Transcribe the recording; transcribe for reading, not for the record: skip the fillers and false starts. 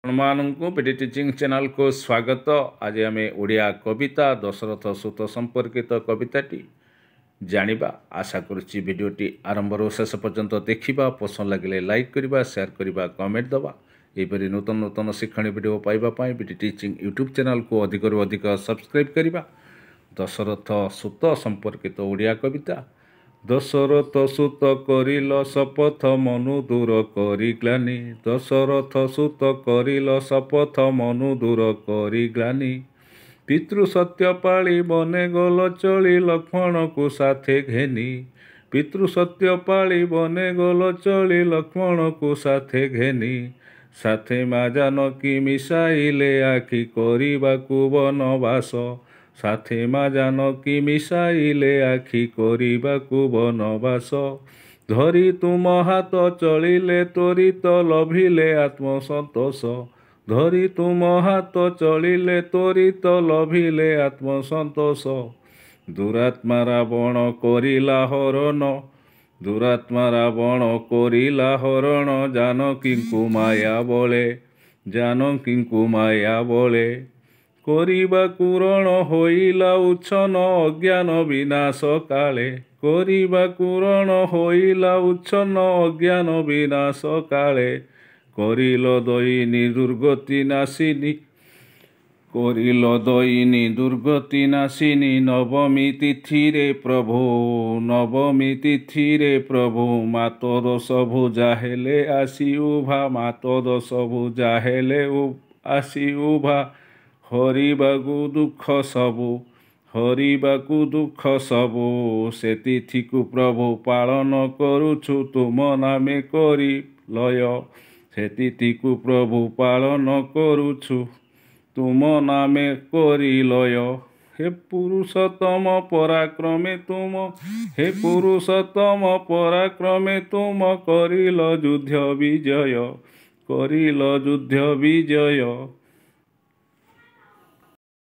ଆପଣମାନଙ୍କୁ PD teaching channel को स्वागत। आज आम ओडिया कविता दशरथ सुत संपर्कित कविताटी जानिबा। आशा करुच्ची भिडियोटी आरंभ शेष पर्यंत देखा। पसंद लगे लाइक करवा, शेयर करवा, कमेंट दबा। यहपरी नूतन नूतन शिक्षण भिडियो पाइबापी पिडि टीचिंग यूट्यूब चैनल को अधिक अधिक सब्सक्राइब करवा। दशरथ सुत संपर्कित ओडिया कविता। दशरथ सुत करिल शपथ मनु दूर करि ग्लानि। दशरथ सुत करिल शपथ मनु दूर करि ग्लानि। पितृ सत्य पाळि बने गल चली लक्ष्मण को साथे घेनी। पितृ सत्य पाळि बने गल चली लक्ष्मण को साथे घेनी। साथे मा जानकी मिसाइले आखि करिबाकु वनवास। साथे मा जानकी मिसाइले आखि करिबाकु वनवास। धरी तुम हाथ चलिले त्वरित लभिले आत्मसंतोष। धरी तुम हाथ चलिले त्वरित लभिले आत्मसंतोष। दुरात्मा रावण करिला हरण। दुरात्मा रावण करिला हरण। जानकी को माया बले। जानकी को माया बले। करिबाकु रण होइला उच्छन अज्ञान विनाश काले। करिबाकु रण होइला उच्छन अज्ञान विनाश काले। करिल दयिनी दुर्गति नाशिनी। करिल दयिनी दुर्गति नाशिनी। नवमी तिथि रे प्रभु। नवमी तिथि रे प्रभु। मात दश भुजा हेले आसी उभा। मात दश भुजा हेले आसी उभा। हरिबाकु दुख सबु। हरिबाकु दुख सबु। से तिथि को प्रभु पालन करुछु तुम नामे करी लय। से तिथि को प्रभु पालन करुछु तुम नामे करी लय। हे पुरुषोत्तम पराक्रमे तुम। हे पुरुषोत्तम पराक्रमे तुम। करिल युद्ध विजय। करिल युद्ध विजय।